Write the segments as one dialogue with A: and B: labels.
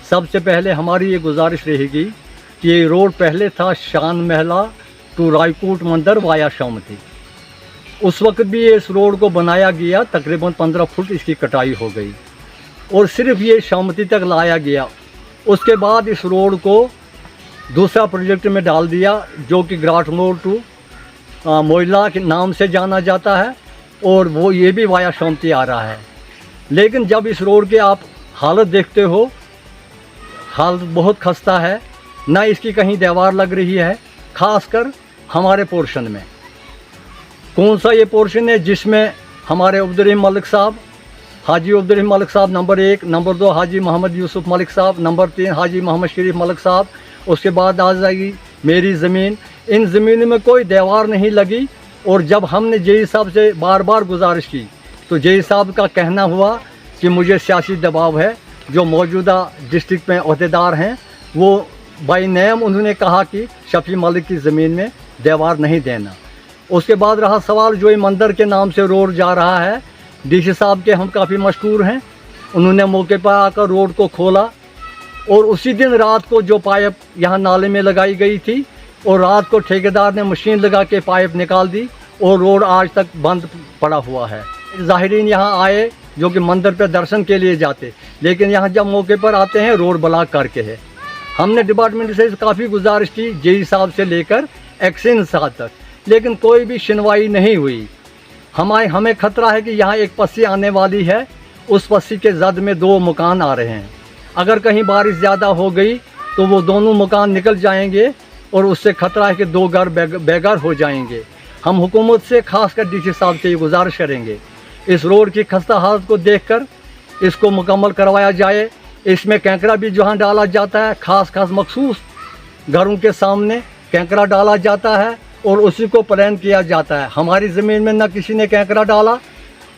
A: सबसे पहले हमारी ये गुजारिश रहेगी कि ये रोड पहले था शान महला टू रायकोट मंदिर वाया शामती। उस वक्त भी इस रोड को बनाया गया, तकरीबन 15 फुट इसकी कटाई हो गई और सिर्फ ये शामती तक लाया गया। उसके बाद इस रोड को दूसरा प्रोजेक्ट में डाल दिया जो कि ग्राट मोड़ टू मोइला के नाम से जाना जाता है और वो ये भी वाया शामती आ रहा है। लेकिन जब इस रोड के आप हालत देखते हो, हालत बहुत खस्ता है, ना इसकी कहीं दीवार लग रही है, खासकर हमारे पोर्शन में। कौन सा ये पोर्शन है जिसमें हमारे अब्दुर्रहीम मलिक साहब, हाजी अब्दुर्रहीम मलिक साहब नंबर 1, नंबर 2 हाजी मोहम्मद यूसुफ मलिक साहब, नंबर 3 हाजी मोहम्मद शरीफ मलिक साहब, उसके बाद आ जाएगी मेरी ज़मीन। इन ज़मीन में कोई दीवार नहीं लगी और जब हमने जेई साहब से बार बार गुजारिश की तो जेई साहब का कहना हुआ कि मुझे सियासी दबाव है, जो मौजूदा डिस्ट्रिक्ट में अहदेदार हैं वो बाई नेम उन्होंने कहा कि शफी मलिक की ज़मीन में दीवार नहीं देना। उसके बाद रहा सवाल जो ये मंदिर के नाम से रोड जा रहा है, डीसी साहब के हम काफ़ी मशहूर हैं, उन्होंने मौके पर आकर रोड को खोला और उसी दिन रात को जो पाइप यहाँ नाले में लगाई गई थी और रात को ठेकेदार ने मशीन लगा के पाइप निकाल दी और रोड आज तक बंद पड़ा हुआ है। ज़ाहिरीन यहाँ आए जो कि मंदिर पर दर्शन के लिए जाते, लेकिन यहाँ जब मौके पर आते हैं रोड ब्लॉक करके है। हमने डिपार्टमेंट से काफ़ी गुजारिश की, जेई साहब से लेकर एक्शन साहब तक, लेकिन कोई भी सुनवाई नहीं हुई। हमें खतरा है कि यहाँ एक पस्सी आने वाली है, उस पस्सी के जद में 2 मकान आ रहे हैं। अगर कहीं बारिश ज़्यादा हो गई तो वो दोनों मकान निकल जाएंगे और उससे खतरा है कि 2 घर बेघर हो जाएंगे। हम हुकूमत से खासकर डीसी साहब से ये गुजारिश करेंगे, इस रोड की खस्ता हालत को देखकर इसको मुकम्मल करवाया जाए। इसमें कैंकरा भी जहाँ डाला जाता है, खास मखसूस घरों के सामने कैंकरा डाला जाता है और उसी को प्लान किया जाता है। हमारी ज़मीन में ना किसी ने कैंकरा डाला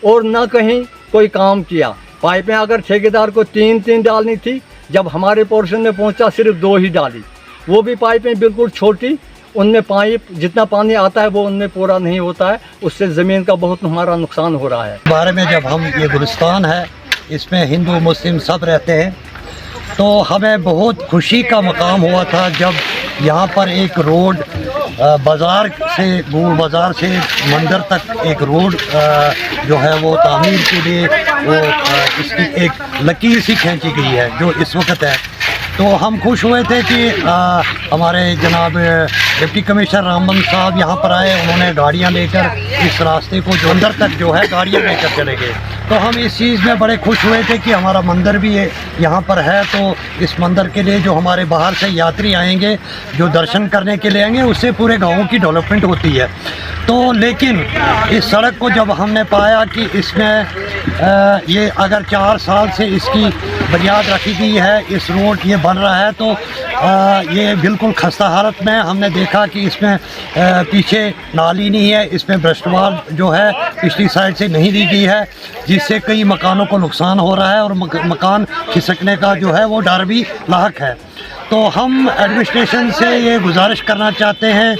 A: और ना कहीं कोई काम किया। पाइपें अगर ठेकेदार को 3 डालनी थी, जब हमारे पोर्शन में पहुंचा सिर्फ 2 ही डाली, वो भी पाइपें बिल्कुल छोटी, उनमें पाइप जितना पानी आता है वो उनमें पूरा नहीं होता है, उससे ज़मीन का बहुत हमारा नुकसान हो रहा है।
B: बारे में जब हम ये गुलिस्तान है, इसमें हिंदू मुस्लिम सब रहते हैं, तो हमें बहुत खुशी का मकाम हुआ था जब यहाँ पर एक रोड बाज़ार से गोल बाज़ार से मंदिर तक एक रोड जो है वो तामीर के लिए वो इसकी एक लकीर सी खींची गई है जो इस वक्त है। तो हम खुश हुए थे कि हमारे जनाब डिप्टी कमिश्नर रामबन साहब यहाँ पर आए, उन्होंने गाड़ियाँ लेकर इस रास्ते को जो अंदर तक जो है गाड़ियाँ लेकर चले गए। तो हम इस चीज़ में बड़े खुश हुए थे कि हमारा मंदिर भी यहाँ पर है, तो इस मंदिर के लिए जो हमारे बाहर से यात्री आएंगे, जो दर्शन करने के लिए आएंगे, उससे पूरे गाँव की डेवलपमेंट होती है। तो लेकिन इस सड़क को जब हमने पाया कि इसमें ये अगर 4 साल से इसकी बुनियाद रखी गई है, इस रोड ये बन रहा है, तो ये बिल्कुल खस्ता हालत में हमने देखा कि इसमें पीछे नाली नहीं है, इसमें ब्रशवाल जो है पिछली साइड से नहीं दी गई है, जिससे कई मकानों को नुकसान हो रहा है और मकान खिसकने का जो है वो डर भी लाक है। तो हम एडमिनिस्ट्रेशन से ये गुजारिश करना चाहते हैं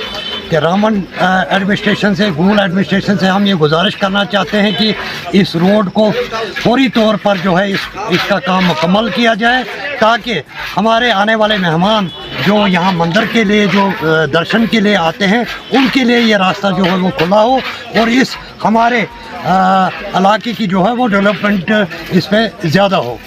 B: कि रामन एडमिनिस्ट्रेशन से, गूल एडमिनिस्ट्रेशन से हम ये गुजारिश करना चाहते हैं कि इस रोड को फौरी तौर पर जो है इसका काम मुकम्मल किया जाए, ताकि हमारे आने वाले मेहमान जो यहाँ मंदिर के लिए जो दर्शन के लिए आते हैं उनके लिए ये रास्ता जो है वो खुला हो और इस हमारे इलाके की जो है वो डेवलपमेंट इसमें ज़्यादा हो।